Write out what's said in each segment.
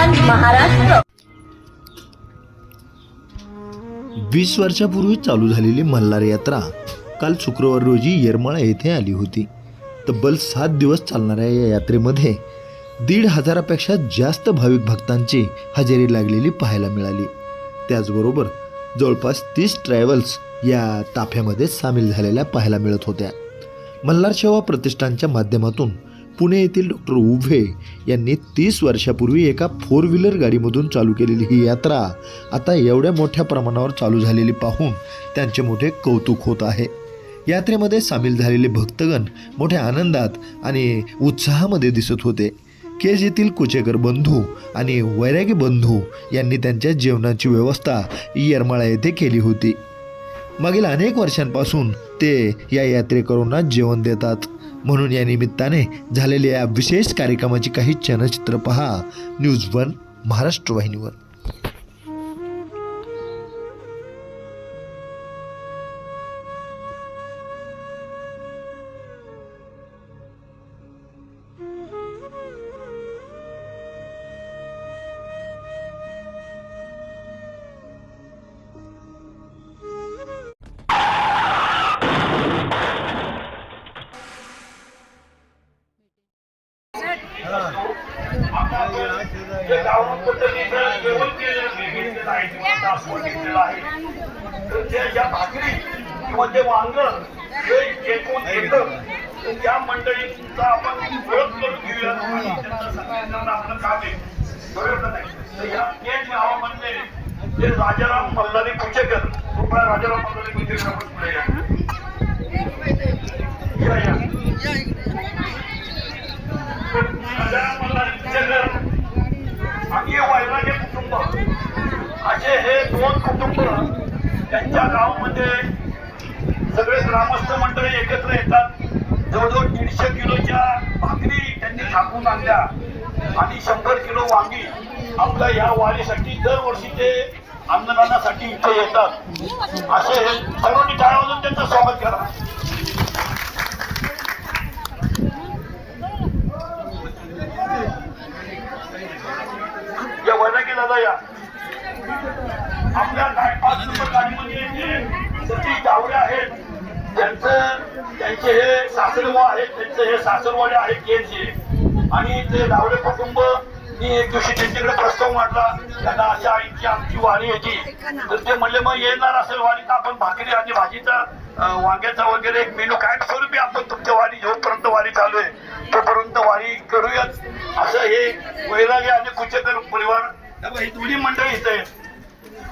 नवनिर्माण महाराष्ट्र. 20 वर्षापूर्वी चालू झालेली मल्हार यात्रा काल शुक्रवार रोजी येरमाळा येथे आली होती. तब्बल 7 दिवस चालणाऱ्या या यात्रेमध्ये 1,500पेक्षा जास्त भाविक भक्तांची हजेरी लागलेली पाहायला मिळाली. त्याचबरोबर जवळपास 30 ट्रॅव्हल्स या ताफ्यामध्ये सामील झालेल्या पाहायला मिळत होत्या. मल्हार सेवा प्रतिष्ठानच्या माध्यमातून पुणे येथील डॉक्टर उभे यांनी 30 वर्षापूर्वी एका 4 व्हीलर गाडीमधून चालू केलेली ही यात्रा आता एवढ्या मोठ्या प्रमाणावर चालू झालेली पाहून त्यांचे मोठे कौतुक होत आहे. यात्रेमध्ये सामील झालेले भक्तगण मोठ्या आनंदात आणि उत्साहामध्ये दिसत होते. केज येथील कुचेकर बंधू आणि वैरागी बंधू यांनी त्यांच्या जेवणाची व्यवस्था येरमाळा येथे केली होती. मागील अनेक वर्षांपासून ते या यात्रेकरूंना जेवण देतात. म्हणून या निमित्ताने झालेल्या या विशेष कार्यक्रमाची काही चलचित्र पहा न्यूज 1 महाराष्ट्र वाहिनीवर. ज्या भाकरी किंवा जे वांग हे एकूण येतं त्या मंडळींचा आपण ओळख करून घेऊया आणि त्यांना सांगितलं आपलं काम आहे. बरोबर नाही तर या केज गावामधले जे राजाराम मल्हारी कुचेकर कृपया राजाराम मल्हारी कुचेकर आपण पुढे या. राजाराम मल्हारी कुचेकर आणि वैराग्य कुटुंब असे हे 2 कुटुंब त्यांच्या गावामध्ये सगळे ग्रामस्थ मंडळी एकत्र येतात. जवळजवळ 150 किलोच्या भाकरी त्यांनी थापून आणल्या आणि 100 किलो वांगी आपल्या या वारीसाठी दरवर्षी ते अन्नदानासाठी इथे येतात. असे सर्वांनी टाळ्या वाजवून त्यांचं स्वागत करा. या वैरागी दादा या आपल्या 5 नंबर गाडीमध्ये जे सतीश डावरे आहेत त्यांचे हे सासरवा आहेत, त्यांचे हे सासरवाडे आहेत केजचे. आणि ते डावरे कुटुंब मी एक दिवशी त्यांच्याकडे प्रस्ताव मांडला त्यांना अशा आईची आमची वारी यायची तर ते म्हणले मग येणार असेल वारी तर आपण भाकरी आणि भाजीचा वांग्याचा वगैरे एक मेनू काय स्वरूपी आपण तुमच्या वारी जोपर्यंत वारी चालू आहे तोपर्यंत वारी करूयात असं हे वैरागी आणि कुचेकर परिवार ही दोन्ही मंडळी इथे आहेत.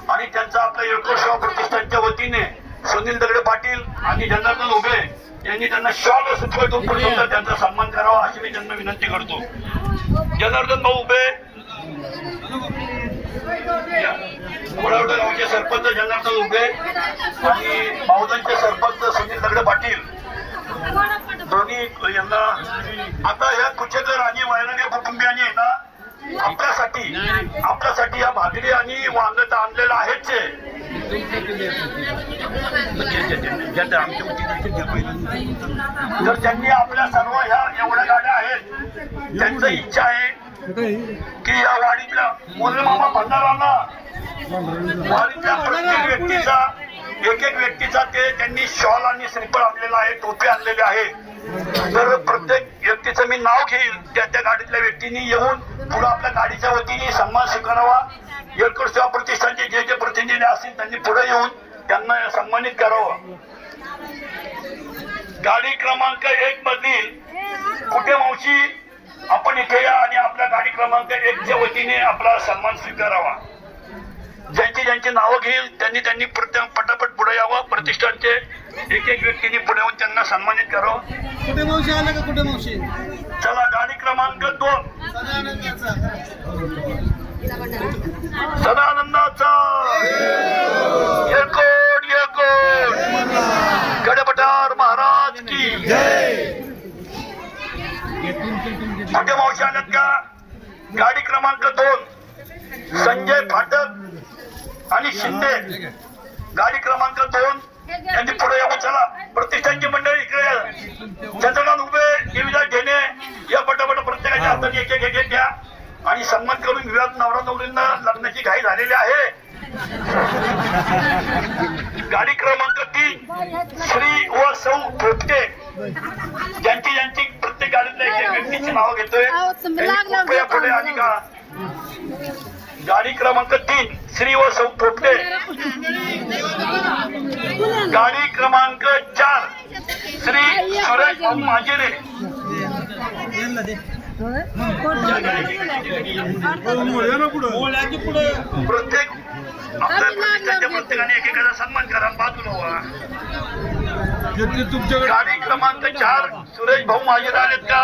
आणि त्यांचा आपल्या येळकोट सेवा प्रतिष्ठानच्या वतीने सुनील दगडे पाटील आणि जनार्दन उभे यांनी त्यांना शॉल सुद्धा त्यांचा सन्मान करावा अशी मी त्यांना विनंती करतो. जनार्दन भाऊ उभे, गोडावडे गावचे सरपंच जनार्दन उभे आणि बावधनचे सरपंच सुनील दगडे पाटील दोन्ही यांना आता या कुचेकर आणि वैरागी कुटुंबियांनी आहे ना आपल्यासाठी या भाकरी आणि वांग तर आणलेलं आहेच. तर त्यांनी आपल्या सर्व ह्या एवढ्या गाड्या आहेत त्यांची इच्छा आहे की या वाडीतल्या मोरेमामा भंडारांना वाडीतल्या प्रत्येक व्यक्तीचा एक व्यक्तीचा ते त्यांनी शॉल आणि श्रीफळ आणलेला आहे, टोपी आणलेली आहे. तर प्रत्येक व्यक्तीचं मी नाव घेईल त्या गाडीतल्या व्यक्तींनी येऊन पुढे आपल्या गाडीच्या वतीने सन्मान स्वीकारावा. येळकोट सेवा प्रतिष्ठानचे जे प्रतिनिधी असतील त्यांनी पुढे येऊन त्यांना सन्मानित करावं. गाडी क्रमांक 1 मधील कुठे मावशी आपण इथे या आणि आपल्या गाडी क्रमांक 1च्या वतीने आपला सन्मान स्वीकारावा. ज्यांची नावं घेईल त्यांनी पटापट पुढे यावं. प्रतिष्ठानचे एक व्यक्तीने पुढे येऊन त्यांना सन्मानित करावं. कुठे मावशी आला का कुठे मावशी? चला गाडी क्रमांक 2 सदानंदाचा येळकोट गडपटार महाराज की जय. कुठे मावशी आल्यात का? गाडी क्रमांक 2 संजय फाटक आणि शिंदे गाडी क्रमांक 2 यांनी पुढे येऊ. चला प्रतिष्ठानची मंडळी इकडे चंद्रकांत उभे, देवीदास ढेणे या पटापट प्रत्येकाच्या हाताने एक घ्या. आणि सन्मान करून विवाह नवरा नवरींना लग्नाची घाई झालेली आहे. गाडी क्रमांक 3 श्री व सौ थोपटे, ज्यांची प्रत्येक गाडीतल्या एक व्यक्तीची नावं घेतोय. कृपया पुढे आली का? गाडी क्रमांक 3 श्री व सौ थोपटे. गाडी क्रमांक 4 श्री सुरेश भाऊ मांजेरे. प्रत्येक आपल्या प्रतिष्ठानच्या प्रत्येकाने एकेकाचा सन्मान करा. बाजूला व्हा. गाडी क्रमांक 4 सुरेश भाऊ मांजेरे आलेत का?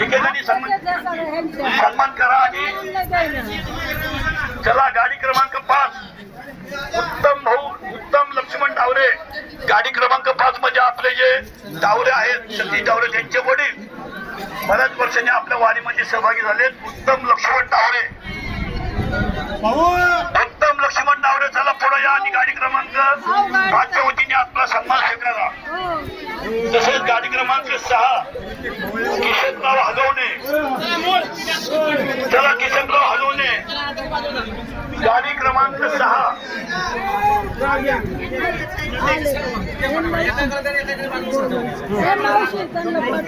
एकेकाने सन्मान करा. आणि चला गाडी क्रमांक 5 उत्तम लक्ष्मण डावरे. गाडी क्रमांक 5 म्हणजे आपले जे डावरे आहेत सतीश डावरे, त्यांचे वडील बऱ्याच वर्षांनी आपल्या वारीमध्ये सहभागी झालेत. उत्तम लक्ष्मण डावरे. उत्तम लक्ष्मण डावरे चला पुढे या आणि गाडी क्रमांक 5च्या वतीने आपला सन्मान स्वीकारा. तसेच गाडी क्रमांक 6 किशनराव हलवणे. चला किशनराव हलवणे. गाडी क्रमांक 6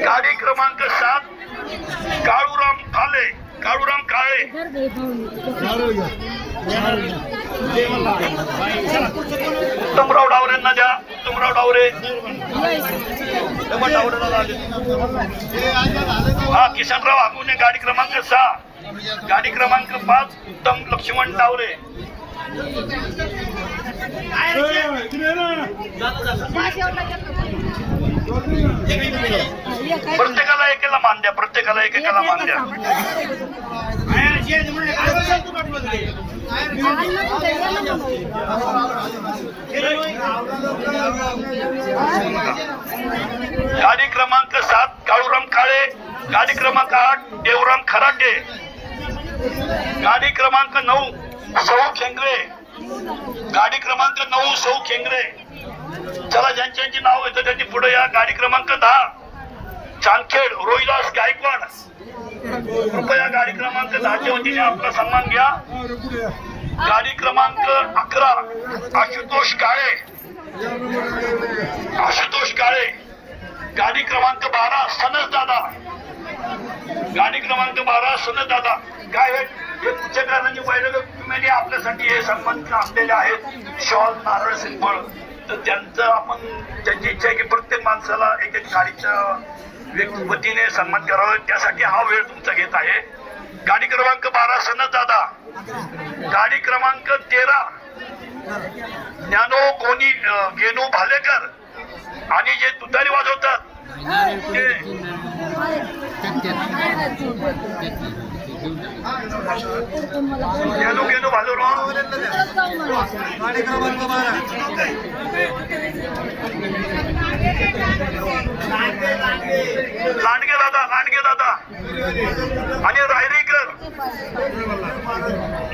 गाडी क्रमांक 7 काळूराम काळे. उत्तमराव डावरेंना द्या. उत्तमराव डावरे. हा किशनराव हागुने. गाडी क्रमांक 6. गाडी क्रमांक 5 उत्तम लक्ष्मण डावरे. प्रत्येकाला एकेला मान द्या. प्रत्येकाला एकेकाला मान द्या. गाडी क्रमांक 7 काळूराम काळे. गाडी क्रमांक 8 देवराम खराटे. गाडी क्रमांक 9 सौ खेंगरे. गाडी क्रमांक 9 सौ खेंगरे. चला ज्यांची नाव येतं त्यांनी पुढे या. गाडी क्रमांक 10 चांदखेड रोहिदास गायकवाड. कृपया गाडी क्रमांक 10च्या वतीने आपला सन्मान घ्या. गाडी क्रमांक 11 आशुतोष काळे. गाडी क्रमांक 12 सनस दादा. गाडी क्रमांक 12 सनस दादा. काय हे तुमच्या कारणाने वैद्य आपल्यासाठी हे सन्मान आणलेले आहेत. शॉल नारळ सिंपळ. तर त्यांचं आपण त्यांची इच्छा आहे की प्रत्येक माणसाला एक गाडीच्या वतीने सन्मान करावा. त्यासाठी हा वेळ तुमचा घेत आहे. गाडी क्रमांक 12 सनत दादा. गाडी क्रमांक 13 ज्ञानो गेनू भालेकर. आणि जे तुतारी वाजवतात ते गेनू भालेराव. लांडगे दादा आणि रायरीकर.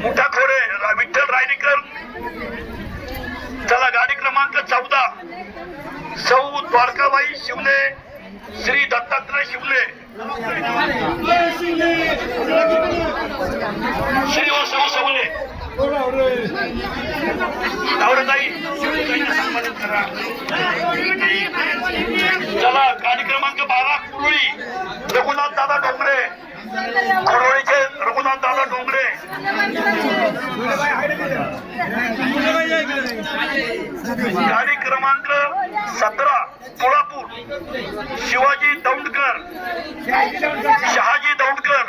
मोठा खोडे विठ्ठल रायरीकर. चला गाडी क्रमांक 14 सौ द्वारकाबाई शिवले. श्री दत्तात्रय शिवले. श्री व सौ शिवले. सन्मानित करा. चला गाडी क्रमांक 12 कुरळी रघुनाथ दादा डोंगरे. कुरळीचे रघुनाथ दादा डोंगरे. गाडी क्रमांक 17 कोल्हापूर शिवाजी दौंडकर. शहाजी दौंडकर.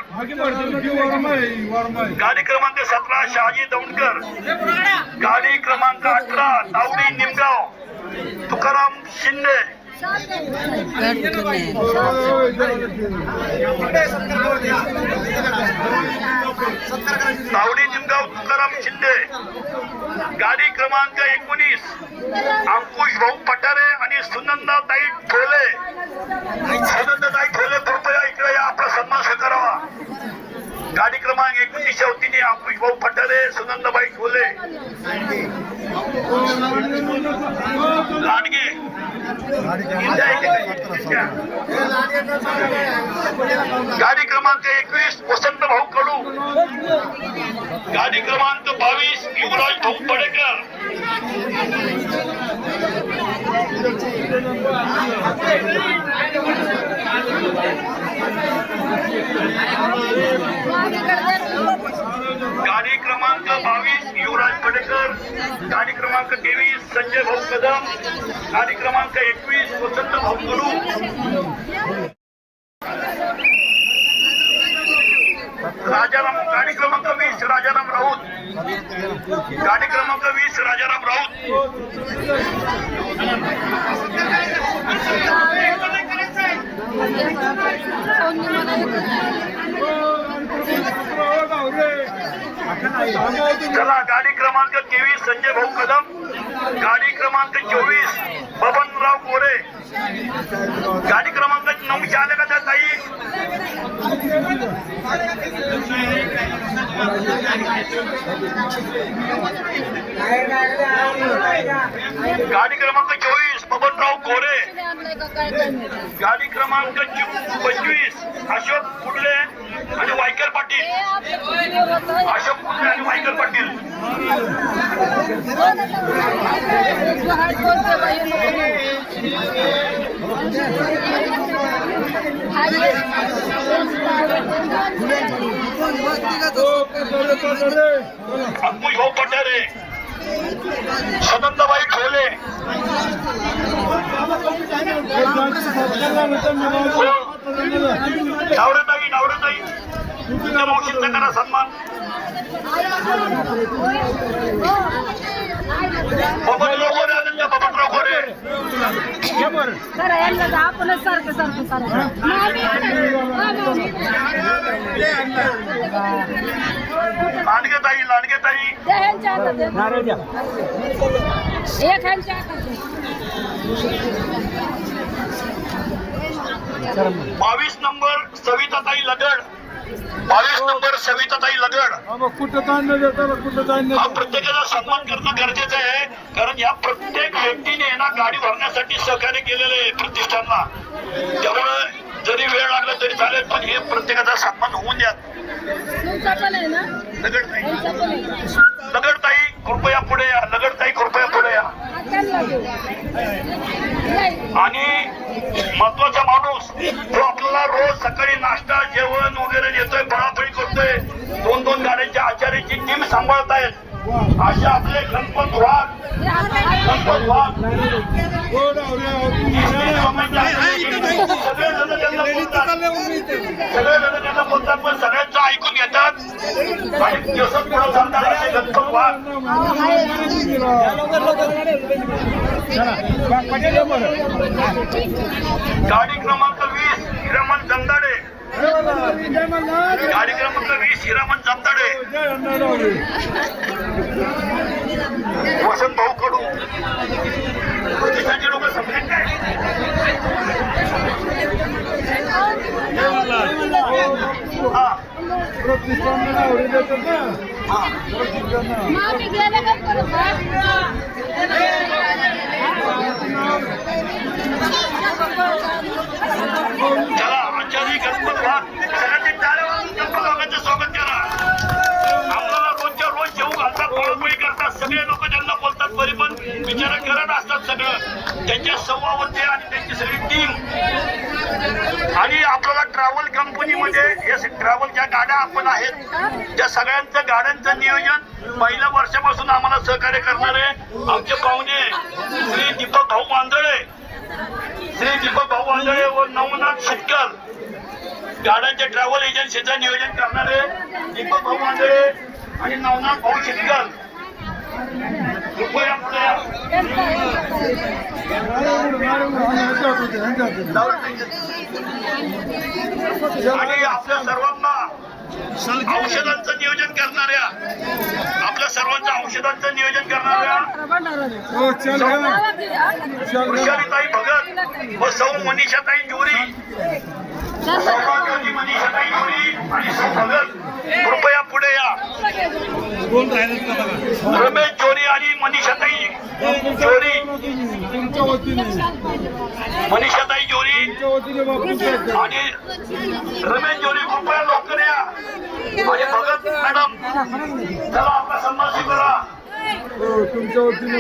गाडी क्रमांक 17 शहाजी दौंडकर. गाडी क्रमांक 18 तावडी निमगाव तुकाराम शिंदे. तावडी निमगाव तुकाराम शिंदे. गाडी क्रमांक 19 अंकुश भाऊ पठारे आणि सुनंदाताई ठोले. सुनंदाताई ठोले कृपया इकडे या. आपला सन्मान स्वीकारावा. गाडी क्रमांक 29च्या वतीने अंकुश भाऊ पठारे सुनंदाबाई ठोले. लांडगे गाडी क्रमांक 21 वसंत भाऊ कडू, गाडी क्रमांक 22 युवराज भाऊ पडेकर, गाडी क्रमांक 22 युवराज पडेकर, गाडी क्रमांक 23 संजय भाऊ कदम, गाडी क्रमांक 21 वसंत भाऊ कडू, राजाराम, गाडी क्रमांक 20 राजाराम राऊत, गाडी क्रमांक 20 राजाराम राऊत, चला गाडी क्रमांक 23 संजय भाऊ कदम, गाडी क्रमांक 24 बबनराव गोरे, गाडी क्रमांक 9 आले का त्या ताई, गाडी क्रमांक 24 बबनराव गोरे, गाडी क्रमांक 25 अशोक कुडले आणि वायकर पाटील, अशोक कुडले आणि वायकर पाटील, अंकुश भाऊ पठारे, सनंदाबाई ठोले, नावडेताई तुमच्या मावशीचा करा सन्मान, बबनराव गोरे आनंद बबनराव गोरे, आपणच सारखं लांडगेताई एक ह्यांच्या 22 नंबर सविताताई लगड, 22 नंबर सविताताई लगड, हा प्रत्येकाचा सन्मान करणं गरजेचं आहे, कारण या प्रत्येक व्यक्तीने ना गाडी भरण्यासाठी सहकार्य केलेलं आहे प्रतिष्ठानला, त्यामुळे जरी वेळ लागला तरी चालेल, पण हे प्रत्येकाचा सन्मान होऊन द्या. लगडताई कृपया पुढे या, लगडताई कृपया पुढे या. आणि महत्वाचा माणूस जो आपल्याला रोज सकाळी नाश्ता जेवण वगैरे देतोय, फळाफळी करतोय, 2-2 गाड्यांच्या आचार्याची टीम सांभाळतायत, अशा आपले गणपत वाघ सगळेजण त्यांना बोलतात, पण सगळ्यांचं ऐकून घेतात आणि दिवसात पुढे चालतात असे गणपत वाघ. गाडी क्रमांक 20 हिरामन जमदाडे, गाडी क्रमांक 20 हिरामन जमदाडे, वसंत भाऊ कडू, प्रतिष्ठानचे लोक समजेल काय, चला आचार्य गणपत वाघ सगळ्यांनी टाळ्या वाजवून गणपत वाघांचं स्वागत करा. आपल्याला रोजच्या रोज जेवू घालतात, पळपुळी करतात, सगळे लोक ज्यांना बोलतात तरी पण विचार करत असतात सगळं, त्यांच्या सव्वावरती आणि त्यांची सगळी टीम. आणि आपल्याला ट्रॅव्हल कंपनीमध्ये हे ट्रॅव्हलच्या गाड्या आपण आहेत, त्या सगळ्यांचं गाड्यांचं नियोजन पहिल्या वर्षापासून आम्हाला सहकार्य करणारे आमचे पाहुणे श्री दीपक भाऊ वांदळे, श्री दीपक भाऊ वांदळे व नवनाथ शेटकर, गाड्यांच्या ट्रॅव्हल एजन्सीचं नियोजन करणारे दीपक भाऊ वांदळे आणि नवनाथ भाऊ शेटकर, कृपया पुढे या. आणि आपल्या सर्वांना औषधांचं नियोजन करणाऱ्या, आपल्या सर्वांच्या औषधांचं नियोजन करणाऱ्या वृषालीताई भगत व सौ मनीषाताई जोरी, सौभाग्यवती मनीषाताई जोरी आणि सौ भगत, कृपया पुढे या. रमेश जोरी आणि मनीषाताई जोरी, वतीने मनीषाताई जोरी तुमच्या वतीने बापू आणि रमेश जोरी कृपया लवकर या आणि भगत मॅडम चला आपला सन्मान स्वीकारा. तुमच्या वतीने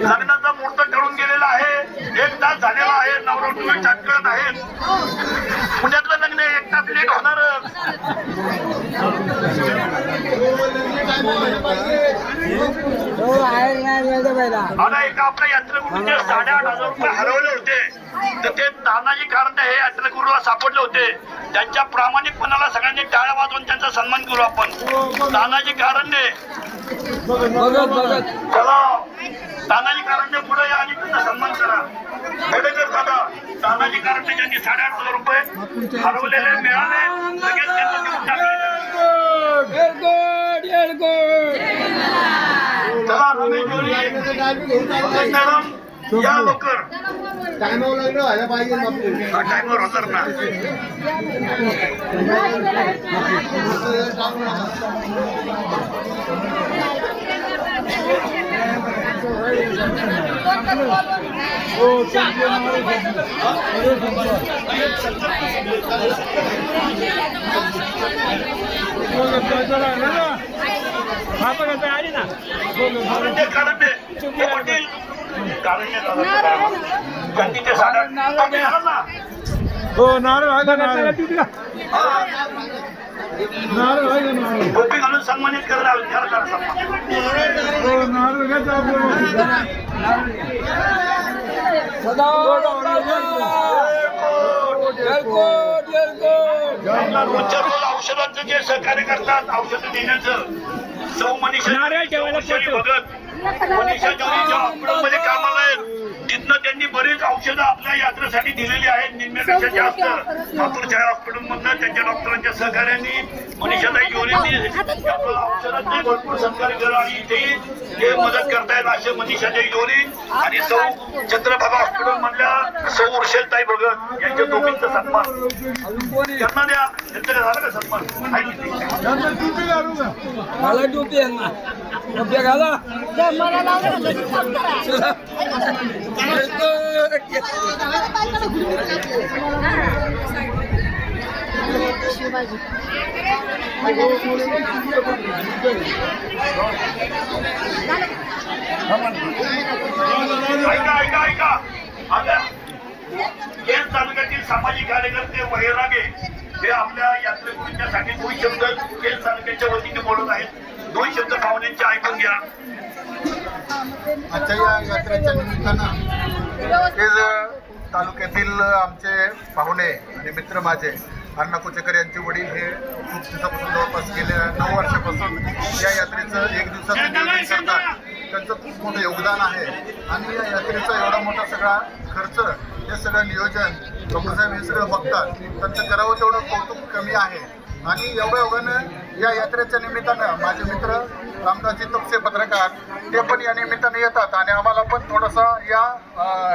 लग्नाचा मुहूर्त ठरून गेलेला आहे. 1 तास झालेला आहे. नवरदेव चाट करत आहेत. पुण्यातलं लग्न 1 तास लेट होणार. आता एका आपल्या यात्रेकरूंचे 8,500 रुपये हरवले होते. तर ते तानाजी कारंडे हे यात्रेकरूला सापडले होते. त्यांच्या प्रामाणिकपणाला सगळ्यांनी टाळ्या वाजवून त्यांचा सन्मान करू आपण. तानाजी कारंडे चला तानाजी कारंडे पुढे या आणि त्यांचा सन्मान करा. खेडेकर दादा तानाजी कारंडे यांनी 8,500 रुपये हरवलेले मिळाले. लगेच त्यांना देऊन टाकले. चला रमेश जोरी मॅडम या लवकर. टायमावर लागलं व्हायला पाहिजे बापू. टाइमवर होणार ना. कारंडे हे वडील कारंडे गंदीचे साडा ना. हो नारळ आहे का नारळ नारळ आहे का नारळ टोपी घालून सन्मानित करायला विचार करा सन्मान. हो नारळ घ्यायचा रोजच्या रोज औषधांचं जे सहकार्य करतात औषधं देण्याचं सौ मनीषा भगत मनीषा जोरीच्या हॉस्पिटलमध्ये कामाला आहेत. तिथनं त्यांनी बरीच औषधं आपल्या यात्रेसाठी दिलेली आहेत. निम्म्यापेक्षा जास्त मातूरच्या हॉस्पिटलमधनं त्यांच्या डॉक्टरांच्या सहकार्याने मनीषाताई जोरींनी आपल्याला औषधांचे भरपूर सहकार्य केलं आणि इथे ते मदत करतायत. असे मनीषाताई जोरी आणि सौ चंद्रभागा हॉस्पिटल मधल्या सौ उर्शेलताई भगत यांच्या दोघींचा सन्मान त्यांना द्या. त्यांचं झालं का सन्मान आहे टोपी घालू का मला टोपी यांना टोप्या घाला मला लावलं का काम करा. शिवाजी ऐका आता केज तालुक्यातील सामाजिक कार्यकर्ते वैरागे हे आपल्या यात्रेकरूंच्यासाठी 2 शब्द केज तालुक्याच्या वतीने बोलत आहेत. 2 शब्द पाहुण्यांचे ऐकून घ्या. आजच्या या यात्रेच्या निमित्तानं केज तालुक्यातील आमचे पाहुणे आणि मित्र माझे अण्णा कुचेकर यांचे वडील हे खूप दिवसापासून जवळपास गेल्या 9 वर्षापासून या यात्रेचं 1 दिवसाचं नियोजन करतात. त्यांचं खूप मोठं योगदान आहे आणि या यात्रेचा एवढा मोठा सगळा खर्च हे सगळं नियोजन डॉक्टरसाहेब हे सगळं बघतात. त्यांचं करावं तेवढं कौतुक कमी आहे. आणि एवढ्या योगानं या यात्रेच्या निमित्तानं माझे मित्र रामदासजी तपसे पत्रकार ते पण या निमित्ताने येतात आणि आम्हाला पण थोडासा या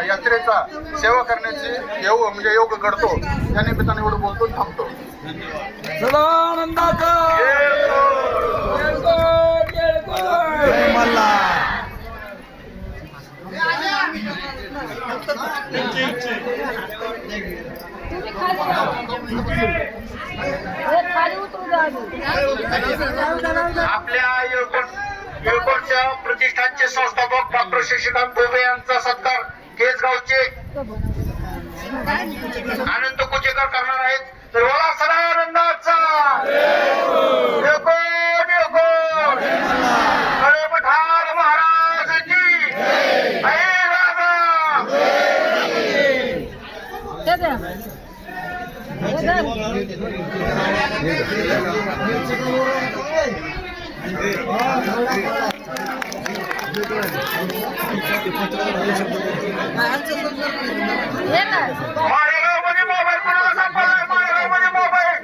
यात्रेचा सेवा करण्याची योग घडतो. या निमित्ताने एवढं बोलतो थांबतो. सदानंदाचा खाली उतरू द्या. आपल्या येळकोटच्या प्रतिष्ठानचे संस्थापक डॉक्टर शशिकांत भोबे यांचा सत्कार केसगावचे आनंद कुचेकर करणार आहेत. तर बोला सदानंदाचा पठार महाराजांची माळेगावमध्ये मोबाईल कोणाला सापडलाय? माळेगावमध्ये मोबाईल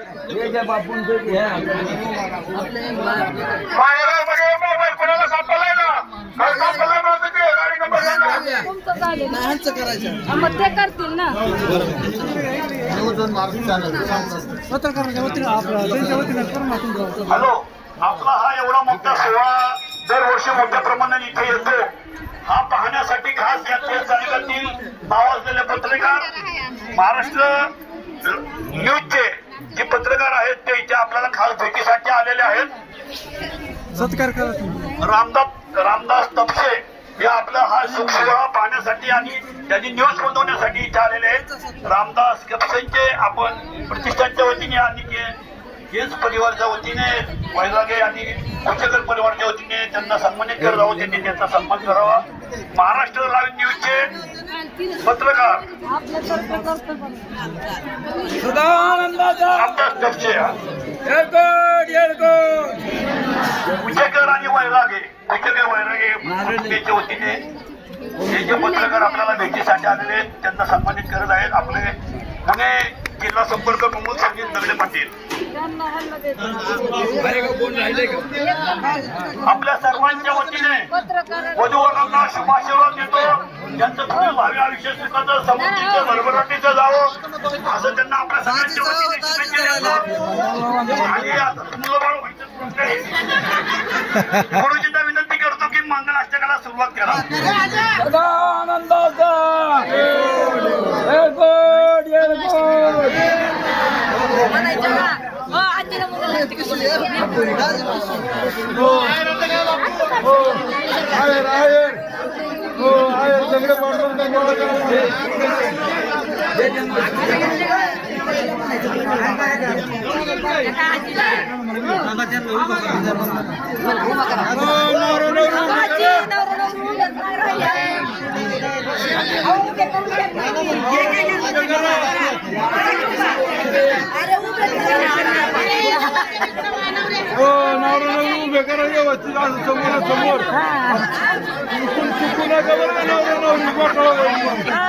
माळेगावमध्ये मोबाईल कोणाला सापडलाय ना? काय सापडलाय माझं ते गाडी नंबर सांगा. तुमचं झालं ह्यांचं करायचं मग ते करतील ना. पत्रकाराच्या वतीने आपला त्यांच्या वतीने हॅलो, आपला हा एवढा मोठा सोहळा दरवर्षी मोठ्या प्रमाणात इथे येतो. हा पाहण्यासाठी खास या तेज तालुक्यातील नावाजलेले पत्रकार महाराष्ट्र न्यूजचे जे पत्रकार आहेत ते इथे आपल्याला खास भेटीसाठी आलेले आहेत. सत्कार करा तुम्ही. रामदास तपसे हे आपला हा सुख सोहळा पाहण्यासाठी आणि त्यांनी न्यूज बनवण्यासाठी इथे आलेले आहेत. रामदास तपसेंचे आपण प्रतिष्ठानच्या वतीने आणि केस परिवारच्या वतीने वैरागे आणि कुचेकर परिवारच्या वतीने त्यांना सन्मानित करत आहोत. त्यांनी त्यांचा सन्मान करावा. महाराष्ट्र लाईव्ह न्यूजचे पत्रकार रामदास तपसे कुचेकर आणि वैरागे संस्थेच्या वतीने हे जे पत्रकार आपल्याला भेटीसाठी आलेले आहेत त्यांना सन्मानित करत आहेत. आपले पुणे जिल्हा संपर्क प्रमुख संजीव दगडे पाटील आपल्या सर्वांच्या वतीने वधूवरांना शुभाशीर्वाद देतो. त्यांचं पुढे भावी आयुष्य सुखाचं समृद्धीचं भरभराटीचं जावं असं त्यांना आपल्या सगळ्यांच्या वतीने शुभेच्छा देतो. आणि आता मुलंबाळ व्हायचं गुरुजींना विनंती करतो की मंगलाष्टकाला सुरुवात करा. दगडे पाडून उभे करा व्यवस्थित समोर समोर चुकू नका बरं का नवरा नवरी मामा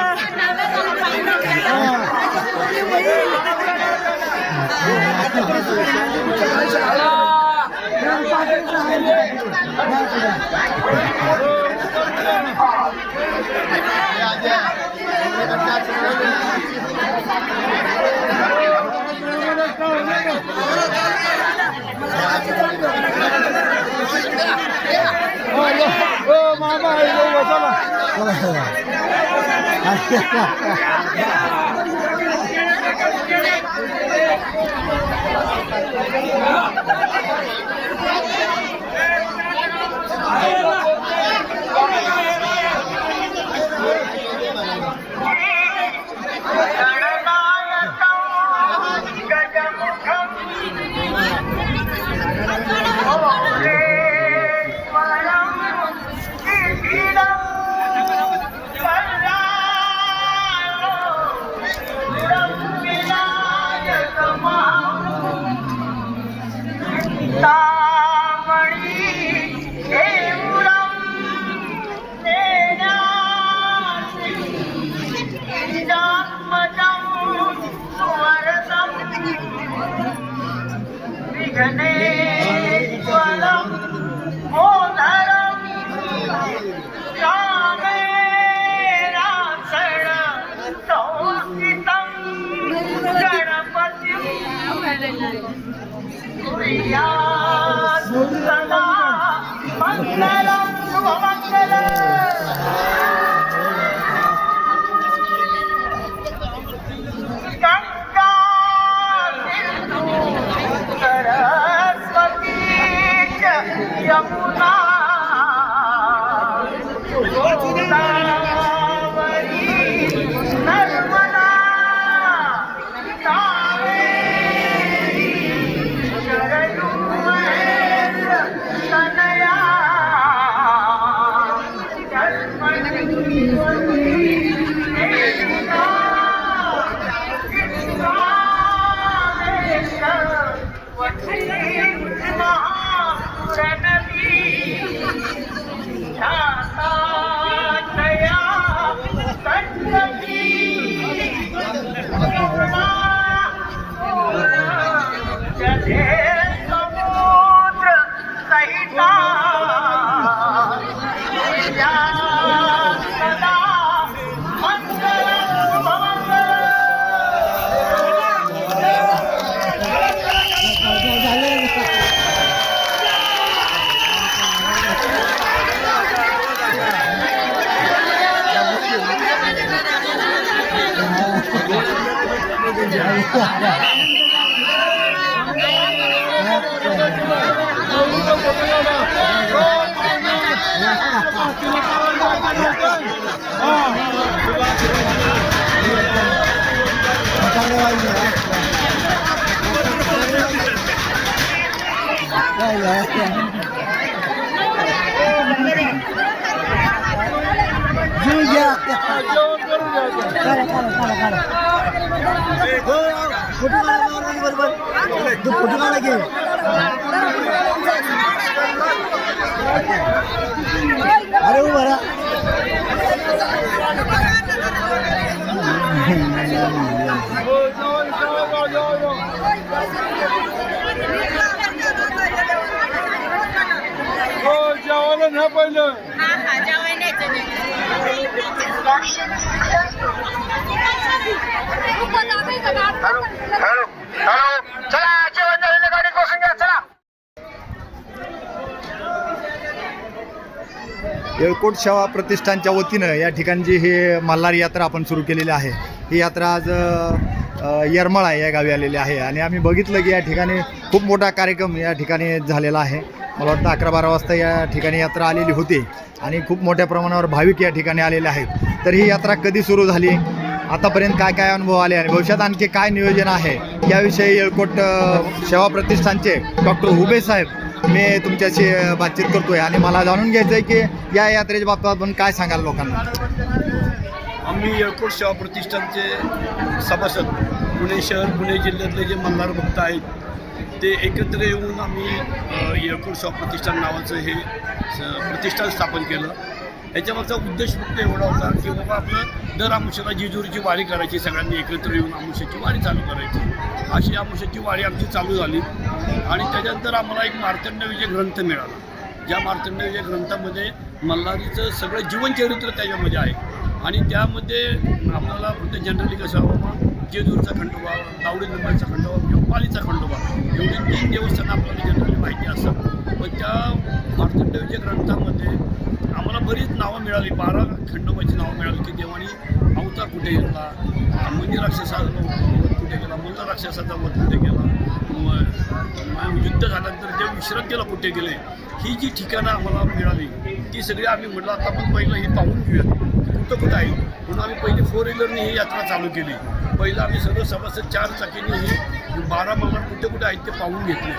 अरे वो बरा जेवायला न्या पहिलं चला जेवण झालेलं गाडी बसून घ्या चला. येळकोट सेवा प्रतिष्ठानच्या वतीनं या ठिकाणी जी हे मल्हार यात्रा आपण सुरू केलेली आहे, ही यात्रा आज येरमाळा या गावी आलेली आहे आणि आम्ही बघितलं की या ठिकाणी खूप मोठा कार्यक्रम या ठिकाणी झालेला आहे. मला वाटतं 11-12 वाजता या ठिकाणी यात्रा आलेली होती आणि खूप मोठ्या प्रमाणावर भाविक या ठिकाणी आलेले आहेत. तर ही यात्रा कधी सुरू झाली, आतापर्यंत काय काय अनुभव आले आणि भविष्यात आणखी काय नियोजन आहे याविषयी येळकोट सेवा प्रतिष्ठानचे डॉक्टर हुबे साहेब मी तुमच्याशी बातचीत करतोय आणि मला जाणून घ्यायचं आहे की या यात्रेच्या बाबतीत आपण काय सांगाल लोकांना. आम्ही येळकोट सेवा प्रतिष्ठानचे सभासद पुणे शहर पुणे जिल्ह्यातले जे मल्हार भक्त आहेत ते एकत्र येऊन आम्ही येळकोट सेवा प्रतिष्ठान नावाचं हे प्रतिष्ठान स्थापन केलं. याच्यामागचा उद्देश फक्त एवढा होता की बाबा आपलं दर आमुष्याला जेजुरीची वारी करायची, सगळ्यांनी एकत्र येऊन आमुष्याची वारी चालू करायची. अशी आमुष्याची वारी आमची चालू झाली आणि त्याच्यानंतर आम्हाला एक मार्तंड विजय ग्रंथ मिळाला. ज्या मार्तंड विजय ग्रंथामध्ये मल्हारीचं सगळं जीवनचरित्र त्याच्यामध्ये आहे आणि त्यामध्ये आपल्याला फक्त जनरली कसं बाबा जेजूरचा खंडोबा, तावडी मुंबईचा खंडोबा किंवा पालीचा खंडोबा एवढी 3 देवस्थानं आपल्याला जनरली माहिती असतात. पण त्या मार्तंड विजय ग्रंथामध्ये आम्हाला बरीच नावं मिळाली, 12 खंडोबाची नावं मिळाली की देवानी अवतार कुठे घेतला, म्हणजे राक्षसाचा वध कुठे गेला, मल्ल राक्षसाचा वध कुठे गेला, युद्ध झाल्यानंतर देव विश्रांतीला कुठे गेले, ही जी ठिकाणं आम्हाला मिळाली ती सगळी आम्ही म्हटलं आता आपण पहिलं हे पाहून घेऊयात कुठं कुठं आहे. म्हणून आम्ही पहिली 4 व्हीलरने ही यात्रा चालू केली. पहिलं आम्ही सर्व सभासद 4 चाकीने ही 12 मल्हार कुठे कुठे आहेत ते पाहून घेतले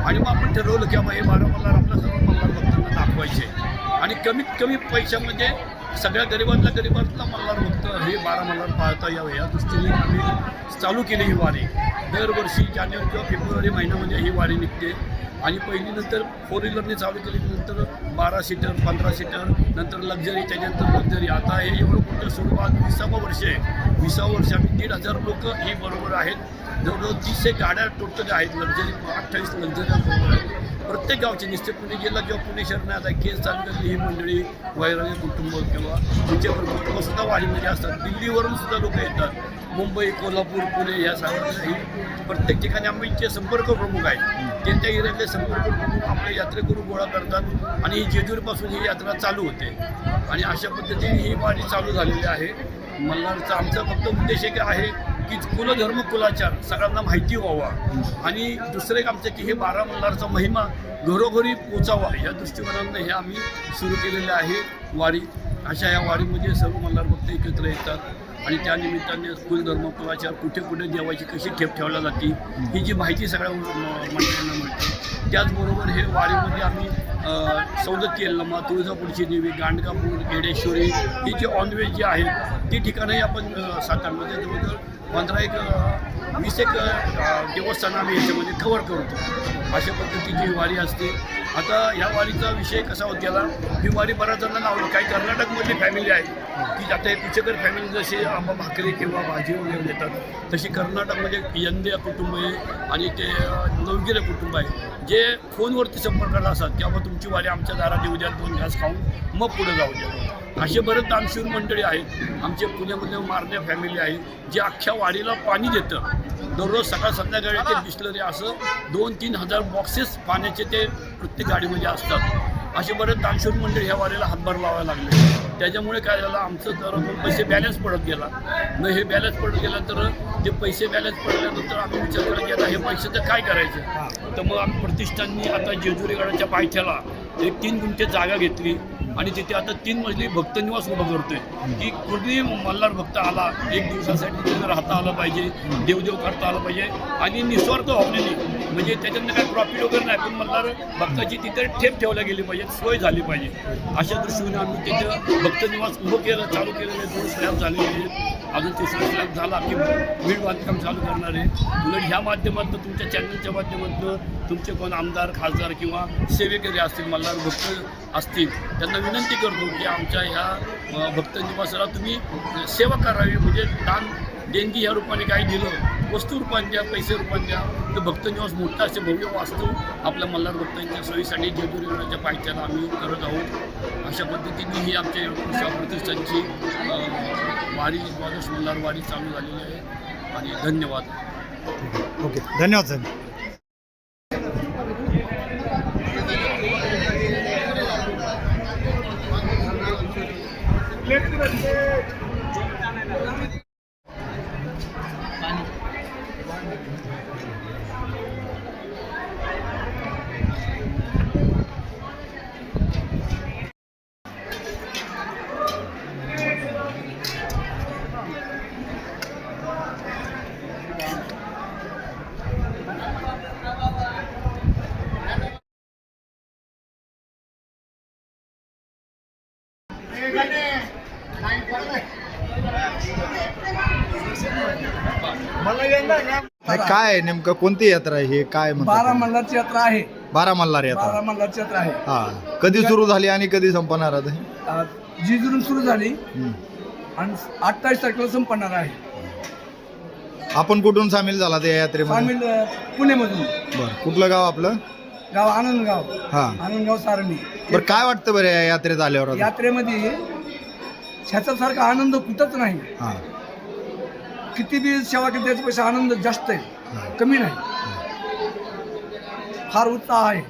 आणि मग आपण ठरवलं की बाबा हे 12 मल्हार आपल्या सर्व मल्हार भक्तांना दाखवायचे आणि कमीत कमी पैशामध्ये सगळ्या गरिबातला मल्हार भक्त हे 12 मल्हार पाहता यावे या दृष्टीने आम्ही चालू केली ही वारी. दरवर्षी जानेवारी किंवा फेब्रुवारी महिन्यामध्ये ही वारी निघते आणि पहिली नंतर 4 व्हीलरने चालू केली, नंतर 12 सीटर 15 सीटर, नंतर लक्झरी, त्याच्यानंतर लक्झरी. आता हे एवढं मोठं स्वरूपात 20वा वर्ष आहे. 20वा वर्ष आम्ही 1,500 लोक ही बरोबर आहेत. जवळजवळ 30 गाड्या टोटल आहेत लक्झरी, 28 लक्झरी बरोबर आहेत. प्रत्येक गावचे निश्चित पुणे जिल्हा किंवा पुणे शहर नाही आता केस तालुक्यातली ही मंडळी वैरागी कुटुंब किंवा विजयपूर कुटुंबसुद्धा वारीमध्ये असतात. दिल्लीवरून सुद्धा लोक येतात, मुंबई, कोल्हापूर, पुणे या सगळ्या प्रत्येक ठिकाणी आमचे संपर्क प्रमुख आहेत. ते त्या एरियातले संपर्क प्रमुख आपले यात्रेकरू गोळा करतात आणि जेजुरीपासून ही यात्रा चालू होते आणि अशा पद्धतीने ही वारी चालू झालेली आहे. मल्हारचा आमचा फक्त उद्देश एक आहे की कुलधर्म कुलाचार सगळ्यांना माहिती व्हावा आणि दुसरं एक आमचं की हे 12 मल्हारचा महिमा घरोघरी पोचावा या दृष्टिकोनानं हे आम्ही सुरू केलेलं आहे वारी. अशा या वारीमध्ये सर्व मल्हार भक्त एकत्र येतात आणि त्या निमित्ताने कुलधर्म कुलाचार कुठे कुठे देवाची कशी ठेप ठेवल्या जाते ही जी माहिती सगळ्या मंडळींना मिळते. त्याचबरोबर हे वारीमध्ये आम्ही सौदत्ती यल्लमा, तुळजापूरची देवी, गाणगापूर, येडेश्वरी ही जी ऑनवे जी आहेत ती ठिकाणंही आपण सातारमध्ये जवळजवळ 15-20 देवस्थानं आम्ही याच्यामध्ये कव्हर करतो. अशा पद्धतीची वारी असते. आता ह्या वारीचा विषय कसा होत गेला, ही वारी बऱ्याच जणांना आवडली. काही कर्नाटकमधली फॅमिली आहे की आता हे कुचेकर फॅमिली जसे आंबा भाकरी किंवा भाजी वगैरे देतात तशी कर्नाटकमध्ये यंदे कुटुंब आहे आणि ते नवगिरे कुटुंब आहे जे फोनवरती संपर्काला असतात की बाबा तुमची वारी आमच्या दारात येऊ द्या, 2 घास खाऊन मग पुढे जाऊ द्या. असे बरेच दानशूर मंडळी आहेत. आमचे पुण्यामध्ये मारण्या फॅमिली आहे जे अख्ख्या वारीला पाणी देतं. दररोज सकाळ संध्याकाळी ते बिस्लरी असं 2-3 हजार बॉक्सेस पाण्याचे ते प्रत्येक गाडीमध्ये असतात. असे बरेच दानशूर मंडळी ह्या वारीला हातभार लावायला लागले. त्याच्यामुळे काय झालं, आमचं जर पैसे बॅलन्स पडत गेला. मग हे बॅलन्स पडत गेला तर ते पैसे बॅलन्स पडल्यानंतर आम्ही विचार केला की आता हे पैशाचं काय करायचं. तर मग आम्ही प्रतिष्ठाननी आता जेजुरीगडाच्या पायथ्याला एक 3 गुंठे जागा घेतली आणि तिथे आता 3 मजली भक्त निवास उभं करतोय की कुठली मल्हार भक्त आला 1 दिवसासाठी तिथे राहता आलं पाहिजे, देवदेव करता आलं पाहिजे आणि निस्वार्थ भावनेने, म्हणजे त्याच्यातनं काय प्रॉफिट वगैरे नाही, पण मल्हार भक्ताची तिथे ठेप ठेवल्या गेली पाहिजे, सोय झाली पाहिजे. अशा दृष्टीने आम्ही तिथं भक्त निवास उभं केलं, चालू केलेलं 2 स्लॅब झालेले आहेत. अजून 3रा स्लॅब झाला की वीड बांधकाम चालू करणार आहे. उलट ह्या माध्यमातून तुमच्या चॅनलच्या माध्यमातून तुमचे कोण आमदार खासदार किंवा सेवेकरी असतील, मल्हार भक्त असतील, त्यांना विनंती करतो की आमच्या ह्या भक्त निवासाला तुम्ही सेवा करावी. म्हणजे दान देणगी ह्या रूपाने काही दिलं, वस्तू रूपाने द्या, पैसे रूपाने द्या, तर भक्त निवास मोठा असे भव्य वास्तू आपल्या मल्हार भक्तांच्या सोयीसाठी जेजुरीगडाच्या पायथ्याला आम्ही करत आहोत. अशा पद्धतीने ही आमच्या सेवा प्रतिष्ठानची वारी, द्वादश मल्हार वारी चालू झालेली आहे. आणि धन्यवाद. ओके, धन्यवाद साहेब. काय आहे नेमकं, कोणती यात्रा आहे हे, काय म्हणतात? 12 मल्हारची यात्रा आहे. 12 मल्हार यात्रा. 12 मल्हारची यात्रा आहे. हा, कधी सुरू झाली आणि कधी संपणार आता? जेजुरीहून सुरू झाली आणि 28 तारखेला संपणार आहे. आपण कुठून सामील झाला त्या यात्रेमध्ये? सामील पुणेमधून. बरं, कुठलं गाव आपलं? गाव आनंदगाव. हा, आनंदगाव सारणी. बरं, काय वाटतं बरं या यात्रेत आल्यावर आता? यात्रेमध्ये ह्याच्यासारखा आनंद कुठंच नाही. हा, किती बी सेवा केली त्याच्यापेक्षा आनंद जास्त आहे, कमी नाही. फार उत्साह आहे.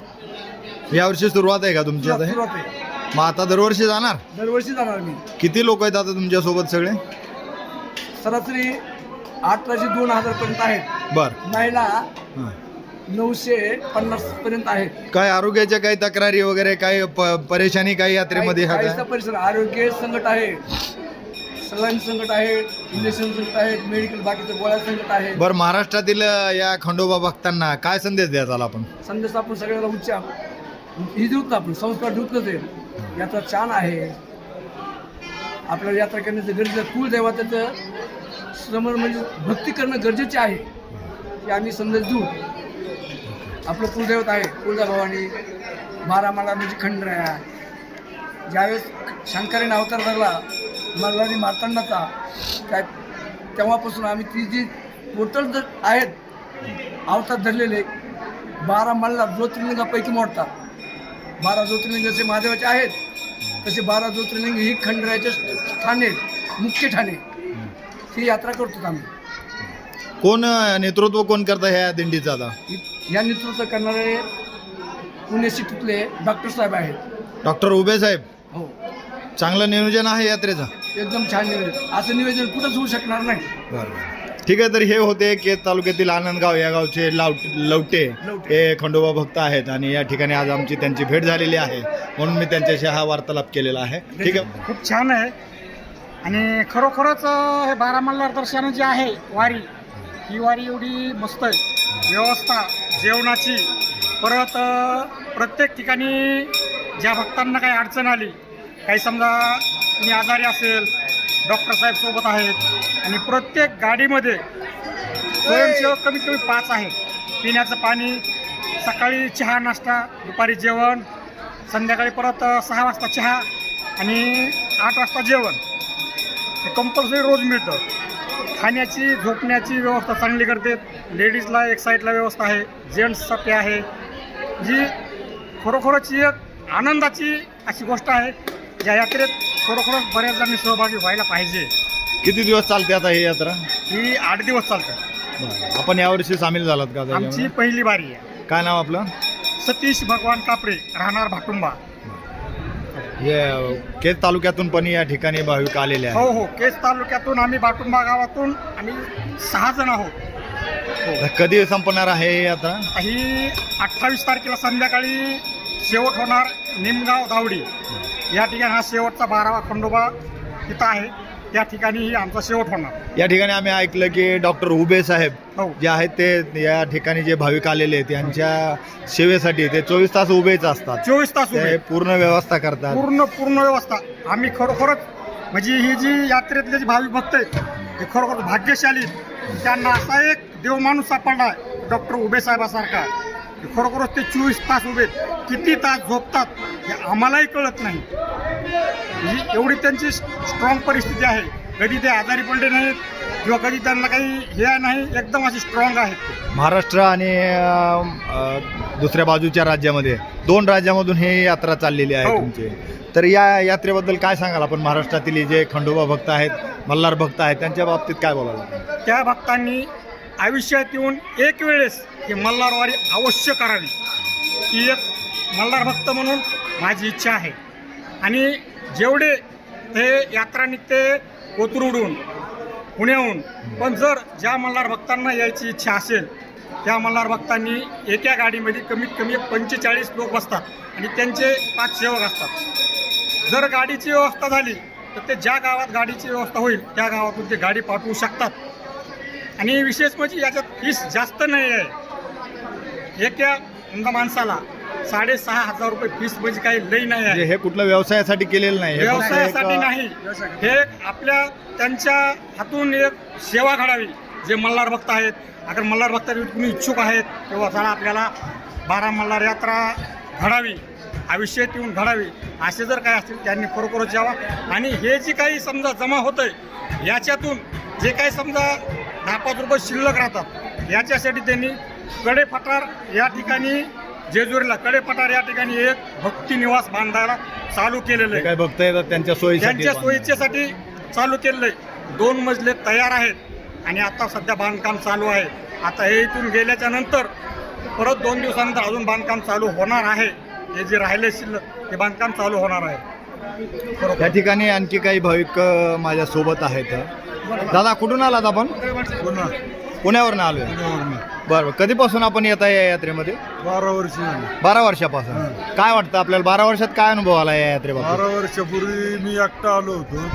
यावर्षी सुरुवात आहे का तुमची आता? सुरुवात आहे. मग आता दरवर्षी जाणार? दरवर्षी जाणार मी. किती लोक आहेत आता तुमच्या सोबत सगळे? सरासरी 1800-2000 पर्यंत आहेत. बर, महिला हा. 950 पर्यंत आहेत. काय आरोग्याच्या काही तक्रारी वगैरे, काही परेशानी काही यात्रेमध्ये? हा काहीच काय? परिसर आरोग्य संकट आहे, सलाईन संकट आहे, इंजेक्शन संकट आहे, मेडिकल बाकीच्या गोळ्या संकट आहे. बरं, महाराष्ट्रातील या खंडोबा भक्तांना काय संदेश द्यायचा आपण? संदेश आपण सगळ्याला उच्च ही देऊत ना, आपण संस्कार देऊतच आहे. यात्रा छान आहे, आपल्याला यात्रा करण्याचं गरजेचं. कुलदैवताचं समोर म्हणजे भक्ती करणं गरजेचे आहे, की आम्ही संदेश देऊ. आपलं कुलदैवत आहे कुलदाभवानी, 12 मल्हार म्हणजे खंडराया. ज्यावेळेस शंकराने अवतार धरला मल्हारी मार्तंडाचा, काय तेव्हापासून आम्ही ती जी टोटल जर आहेत अवतार धरलेले 12 मल्हार ज्योतिर्लिंगापैकी मोडतात. 12 ज्योतिर्लिंग जसे महादेवाचे आहेत तसे 12 ज्योतिर्लिंग ही खंडरायाचे ठाणे, मुख्य ठाणे, ही यात्रा करतो आम्ही. कोण नेतृत्व कोण करतं ह्या दिंडीचं आता? या नेतृत्व करणारे पुणे सिटीतले डॉक्टर साहेब आहेत. डॉक्टर उभे साहेब. हो, चांगलं नियोजन आहे यात्रेचं. एकदम छान नियोजन. असं नियोजन कुठंच होऊ शकणार नाही. बरं, ठीक आहे. तर हे होते केज तालुक्यातील आनंदगाव या गावचे लवटे हे खंडोबा भक्त आहेत आणि या ठिकाणी आज आमची त्यांची भेट झालेली आहे, म्हणून मी त्यांच्याशी हा वार्तालाप केलेला आहे. ठीक आहे, खूप छान आहे. आणि खरोखरच हे 12 मल्हार दर्शन जे आहे वारी, ही वारी एवढी मस्त आहे. व्यवस्था जेवणाची, परत प्रत्येक ठिकाणी ज्या भक्तांना काही अडचण आली, काही समजा कुणी आजारी असेल, डॉक्टर साहेब सोबत आहेत. आणि प्रत्येक गाडीमध्ये स्वयंसेवक कमीत कमी 5 आहेत. पिण्याचं पाणी, सकाळी चहा नाश्ता, दुपारी जेवण, संध्याकाळी परत 6 वाजता चहा आणि 8 वाजता जेवण. हे कंपल्सरी रोज मिळतं. खाण्याची झोपण्याची व्यवस्था चांगली करते. लेडीजला एक साईडला व्यवस्था आहे, जेंट्ससाठी आहे, जी खरोखरच एक आनंदाची अशी गोष्ट आहे. या यात्रेत खरोखरच बऱ्याच जणांनी सहभागी व्हायला पाहिजे. किती दिवस चालते आता ही यात्रा? ही 8 दिवस चालते. बरं, आपण यावर्षी सामील झालात का? आमची पहिली बारी आहे. काय नाव आपलं? सतीश भगवान कापरे, राहणार भाटुंबा. हे केज तालुक्यातून पण या ठिकाणी भाविक आलेले आहेत. हो, केज तालुक्यातून आम्ही भाटुंबा गावातून आम्ही 6 जण आहोत. कधी संपणार आहे ही यात्रा? ही 28 तारखेला संध्याकाळी शेवट होणार. निमगाव दावडी या ठिकाणी हा शेवटचा 12वा खंडोबा तिथं आहे. त्या ठिकाणी ही आमचा शेवट होणार. या ठिकाणी आम्ही ऐकलं की डॉक्टर उबे साहेब हो. जे आहेत ते या ठिकाणी जे भाविक आलेले आहेत त्यांच्या सेवेसाठी ते 24 तास उभेच असतात. 24 तास उभे. ते पूर्ण व्यवस्था करतात. पूर्ण व्यवस्था. आम्ही खरोखरच म्हणजे ही जी यात्रेतले जे भाविक भक्त आहेत हे खरोखर भाग्यशाली. त्यांना असा एक देव माणूस सापडला आहे डॉक्टर उबे साहेबासारखा. खरोखरच ते 24 तास उभे. किती तास झोपतात हे आम्हालाही कळत नाही. एवढी त्यांची स्ट्रॉंग परिस्थिती आहे. कधी ते आजारी पडले नाहीत किंवा कधी त्यांना काही हे नाही. एकदम अशी स्ट्रॉंग आहेत. महाराष्ट्र आणि दुसऱ्या बाजूच्या राज्यामध्ये 2 राज्यामधून ही यात्रा चाललेली आहे हो. तुमची. तर या यात्रेबद्दल काय सांगाल आपण? महाराष्ट्रातील जे खंडोबा भक्त आहेत, मल्हार भक्त आहेत, त्यांच्या बाबतीत काय बोलायला? त्या भक्तांनी आयुष्यात येऊन एक वेळेस ही मल्हारवारी अवश्य करावी ही एक मल्हार भक्त म्हणून माझी इच्छा आहे. आणि जेवढे हे यात्रा निघते कोथरूडहून पुण्याहून, पण जर ज्या मल्हार भक्तांना यायची इच्छा असेल त्या मल्हार भक्तांनी एका गाडीमध्ये कमीत कमी 45 लोक बसतात आणि त्यांचे 5 सेवक असतात. जर गाडीची व्यवस्था झाली तर ते ज्या गावात गाडीची व्यवस्था होईल त्या गावातून ते गाडी पाठवू शकतात. आणि विशेष म्हणजे याच्यात फीस जास्त नाही आहे. एका माणसाला 6,500 रुपये फीस म्हणजे काही लई नाही आहे. हे कुठलं व्यवसायासाठी केलेलं नाही, हे फक्त व्यवसायासाठी एक- नाही. हे आपल्या त्यांच्या हातून एक सेवा घडावी. जे मल्हार भक्त आहेत, अगर मल्हार भक्त कुणी इच्छुक आहेत किंवा चला आपल्याला 12 मल्हार यात्रा घडावी, आयुष्यात येऊन घडावी, असे जर काय असतील त्यांनी खरोखरच यावा. आणि हे जे काही समजा जमा होतंय याच्यातून जे काही समजा 10-5 रुपये शिल्लक राहतात याच्यासाठी त्यांनी कडेपठार या ठिकाणी जेजुरीला कडेपठार या ठिकाणी एक भक्ती निवास बांधायला चालू केलेलं जे आहे. काय भक्त येतात त्यांच्या सोयीसाठी त्यांच्या सोयीच्यासाठी चालू केलेलं आहे. 2 मजले तयार आहेत आणि आता सध्या बांधकाम चालू आहे. आता हे इथून गेल्याच्या नंतर परत 2 दिवसानंतर अजून बांधकाम चालू होणार आहे. हे जे राहिले शिल्लक ते बांधकाम चालू होणार आहे. या ठिकाणी आणखी काही भाविक माझ्या सोबत आहेत. दादा कुठून आलात आपण? पुण्यावरून आलोय. बरं, कधीपासून आपण येत आहे या यात्रेमध्ये? 12 वर्ष 12 वर्षापासून. काय वाटतं आपल्याला 12 वर्षात काय अनुभव आला या यात्रेबाबत? 12 वर्षापूर्वी मी एकटा आलो होतो.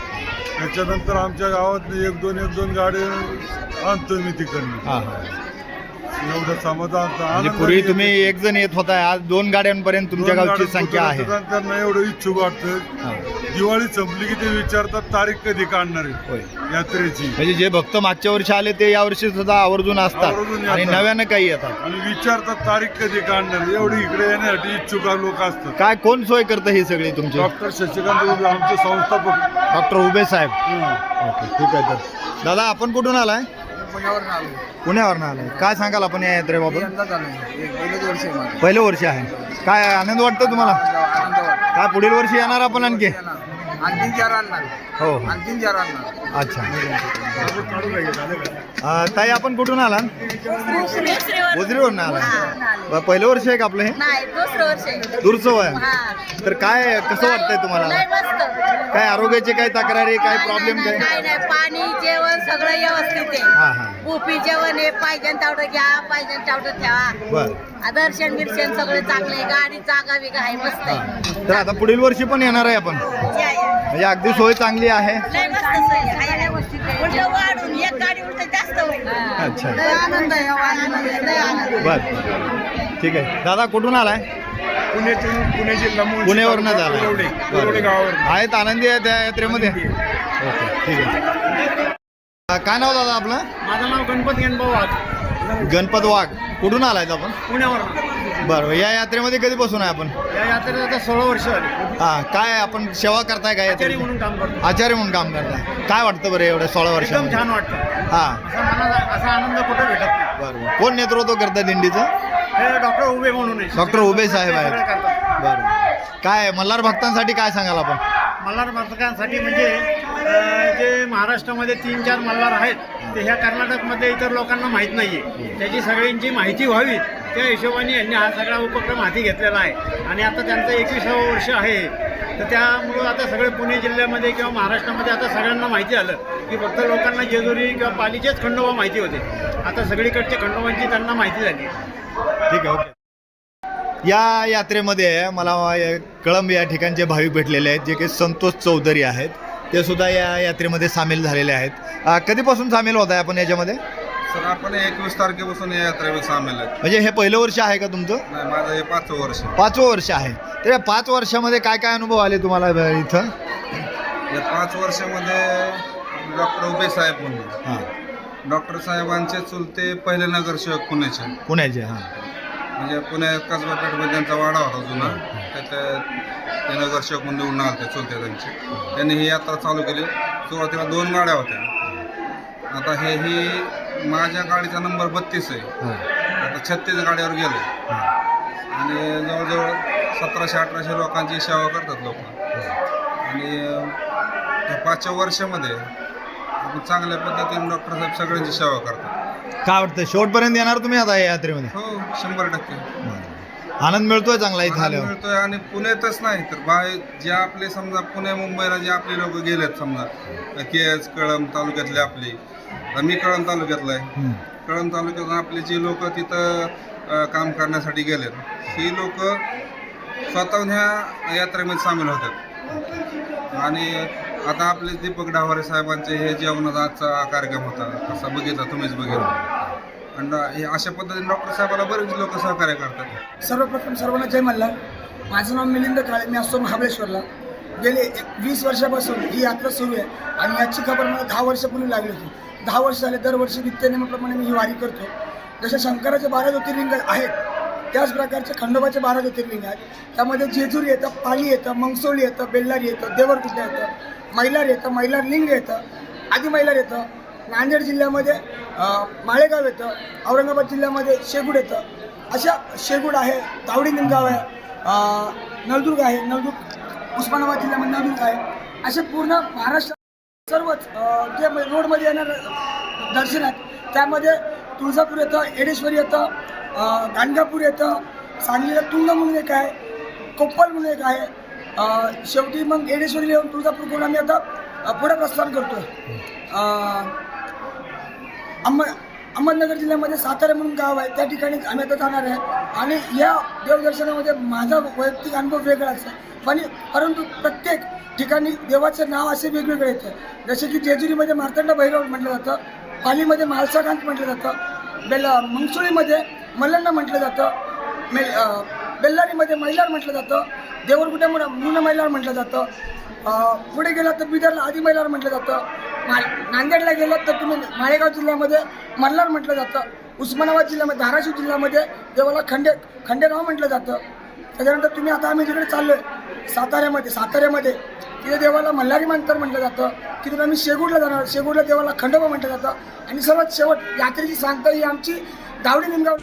त्याच्यानंतर आमच्या गावात एक दोन गाडी आणतो मी तिकडनं. हां, एवढं समाधान म्हणजे पूर्वी तुम्ही एक जण येत होता, आज 2 गाड्यांपर्यंत तुमच्या गावची संख्या आहे. त्यांना एवढं इच्छुक वाटतं. हां. दिवाळी संपली की ते विचारतात तारीख कधी काढणार होय. आहे यात्रेची. म्हणजे जे भक्त मागच्या वर्षी आले ते यावर्षी सुद्धा आवर्जून असतात आवर्जून आणि येतात. नव्यानं काही येतात. आणि विचारतात तारीख कधी काढणार आहे. एवढी इकडे येण्यासाठी इच्छुक लोक असतात. काय कोण सोय करतं ही सगळी तुमची? डॉक्टर शशिकांत उबे आमचे संस्थापक. डॉक्टर उबे साहेब. ओके, ठीक आहे. तर दादा आपण कुठून आलाय? पुण्यावरून आलाय. काय सांगाल आपण या यात्रेबाबत? पहिलं वर्ष आहे. काय आनंद वाटतो तुम्हाला? काय पुढील वर्षी येणार आपण आणखी? हो, अच्छा. ताई आपण कुठून आला? गोजरीवरून आला. पहिलं वर्ष आहे का आपलं हे? नाही, दुसरं वर्ष आहे. दूरचं आहे. तर काय कसं वाटतंय तुम्हाला? लय मस्त. काय आरोग्याचे काय तक्रारी, काय प्रॉब्लेम काय? नाही, पाणी जेवण सगळं व्यवस्थित आहे. हां हां, बुफी जेवण आहे. पाहिजे तेवढं घ्या, पाहिजे तेवढं ठेवा. बरं. दर्शन बिर्शन सगळे चांगले. गाडी जागा बिगा आहे, मस्त आहे. तर आता पुढील वर्षी पण येणार आहे आपण, म्हणजे अगदी सोय चांगली आहे. लय मस्त सोय आहे. उलट वाढून एक गाडी उलट जास्त होईल. अच्छा. लय आनंद आहे, आनंद आहे, लय आनंद आहे. बर, ठीक आहे. दादा कुठून आलाय? पुणे जिल्हा पुण्यावरून आलाय. कुरोडे गावावर. आहेत आनंदी आहे त्या यात्रेमध्ये? ओके, ठीक आहे. काय नाव दादा आपलं? माझं नाव गणपत गणभाऊ वाघ. गणपत वाघ. कुठून आलाय आपण? पुण्यावर. बरं, या यात्रेमध्ये कधीपासून आहे आपण? या यात्रेत आता 16 वर्ष झाली. हां, काय आपण सेवा करताय काय आचार्य यात्रे? म्हणून काम करतो. आचार्य म्हणून काम करताय. काय वाटतं बरं एवढ्या 16 वर्ष? एकदम छान वाटतं. हां, असा मनाला असा आनंद कुठं भेटत नाही. बरं. कोण नेतृत्व करतं दिंडीचं? हे डॉक्टर उबे म्हणून आहे. डॉक्टर उबे साहेब ते सगळं आहेत. करतात. बरं. काय मल्हार भक्तांसाठी काय सांगाल आपण? मल्हार भक्तांसाठी म्हणजे जे महाराष्ट्रामध्ये 3-4 मल्हार आहेत ते ह्या कर्नाटकमध्ये इतर लोकांना माहीत नाही आहे. त्याची सगळ्यांची माहिती व्हावी त्या हिशोबाने यांनी हा सगळा उपक्रम हाती घेतलेला आहे. आणि आता त्यांचं 21वं वर्ष आहे. तर त्यामुळं आता सगळे पुणे जिल्ह्यामध्ये किंवा महाराष्ट्रामध्ये आता सगळ्यांना माहिती आलं की फक्त लोकांना जेजुरी किंवा पालीचेच खंडोबा माहिती होते. आता सगळीकडचे खंडोबांची त्यांना माहिती झाली. ठीक आहे, ओके. या यात्रेमध्ये मला कळंब या ठिकाणचे भाविक भेटलेले आहेत, जे की संतोष चौधरी आहेत. ते सुद्धा या यात्रेमध्ये सामील झालेले आहेत. कधीपासून सामील होत आहे आपण याच्यामध्ये? सर आपण 21 तारखेपासून या यात्रेमध्ये सामील आहेत. म्हणजे हे पहिलं वर्ष आहे का तुमचं? नाही, माझं हे 5वं वर्ष. 5वं वर्ष आहे. तर या 5 वर्षामध्ये काय काय अनुभव आले तुम्हाला इथं? या 5 वर्षामध्ये डॉक्टर उबे साहेब म्हणून हां, डॉक्टर साहेबांचे चुलते पहिले नगरसेवक पुण्याचे. हां, म्हणजे पुण्यात कसबा पेठमध्ये त्यांचा वाडा होता जुना, ते नगरसेवक म्हणून निवडून आले चुलते त्यांचे. त्यांनी ही यात्रा चालू केली. सुरुवातीला 2 गाड्या होत्या. आता ही माझ्या गाडीचा नंबर 32 आहे. आता 36 गाड्यावर गेले आणि जवळजवळ 1700-1800 लोकांची सेवा करतात लोक. आणि त्या 5व्या वर्षामध्ये आपण चांगल्या पद्धतीने डॉक्टर साहेब सगळ्यांची सेवा करतात. काय वाटतं शेवटपर्यंत येणार तुम्ही आता या यात्रेमध्ये? हो, 100%. आनंद मिळतोय चांगला इथं आनंद आल्यावर? मिळतोय. आणि पुण्यातच नाही तर बाहेर जे आपले समजा पुणे मुंबईला जे आपले लोक गेलेत, समजा केज कळंब तालुक्यातले आपले, मी कळंब तालुक्यातला आहे. कळंब तालुक्यातून आपले जे लोक तिथं काम करण्यासाठी गेलेत, ही लोक स्वतःहून ह्या यात्रेमध्ये सामील होतात. आणि आता आपले दीपक डावारे साहेबांचे हे जेवणाचा आजचा कार्यक्रम होता, असा बघितला तुम्हीच बघितला. आणि हे अशा पद्धतीने डॉक्टर साहेबाला बरेच लोक सहकार्य करतात. सर्वप्रथम सर्वांना जय मल्हार. माझं नाव मिलिंद काळे, मी असतो महाबळेश्वरला. गेले 20 वर्षापासून ही यात्रा सुरू आहे आणि याची खबर मला 10 वर्षापूर्वी लागली होती. 10 वर्ष झाले दरवर्षी नित्यनेमाप्रमाणे मी ही वारी करतो. जसे शंकराचे 12 ज्योतिर्लिंग आहेत, त्याच प्रकारचे खंडोबाचे 12 ज्योतिर्लिंग आहेत. त्यामध्ये जेजुरी येतं, पाली येतं, मंगसोळी येतं, बेल्लारी येतं, देवरकुंडा येतं, मैलार येतं, मैलार लिंग येतं, आदी मैलार येतं. नांदेड जिल्ह्यामध्ये माळेगाव येतं, औरंगाबाद जिल्ह्यामध्ये शेगूड येतं. अशा शेगूड आहे, तावडी निमगाव आहे, नळदुर्ग आहे, उस्मानाबाद जिल्ह्यामध्ये नळदुर्ग आहे. असे पूर्ण महाराष्ट्र सर्वच जे रोडमध्ये येणार दर्शनात, त्यामध्ये तुळजापूर येतं, एडेश्वरी येतं, गाणगापूर येतं, सांगलीला तुंग म्हणून एक आहे, कोप्पल म्हणून एक आहे. शेवटी मग एडेश्वरीला येऊन तुळजापूर करून आम्ही आता पुढे प्रस्थान करतो. अहमदनगर जिल्ह्यामध्ये सातारा म्हणून गाव आहे, त्या ठिकाणी आम्ही आता जाणार आहे. आणि या देवदर्शनामध्ये माझा वैयक्तिक अनुभव वेगळा असतो, परंतु प्रत्येक ठिकाणी देवाचं नाव असे वेगवेगळे येतं. जसे की जेजुरीमध्ये मार्तंड भैरव म्हटलं जातं, पालीमध्ये म्हाळसाकांत म्हटलं जातं, मंगसुळीमध्ये मल्लण्ण म्हटलं जातं, बेल्लारीमध्ये मैलार म्हटलं जातं, देवरकुंड्यामध्ये मून मैलार म्हटलं जातं. पुढे गेलात तर बिदरला आदी मैलार म्हटलं जातं. नांदेडला गेलात तर तुम्ही माळेगाव जिल्ह्यामध्ये मल्हार म्हटलं जातं. उस्मानाबाद जिल्ह्यामध्ये, धाराशिव जिल्ह्यामध्ये देवाला खंडेराव म्हटलं जातं. त्याच्यानंतर तुम्ही आता आम्ही जिकडे चाललो आहे साताऱ्यामध्ये तिथे देवाला मल्हारी मांतर म्हटलं जातं. तिथून आम्ही शेगूडला जाणार, शेगूडला देवाला खंडोबा म्हटलं जातं. आणि सर्वात शेवट यात्रेची सांगता ही आमची दावडी निमगाव.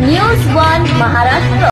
न्यूज 1 महाराष्ट्र.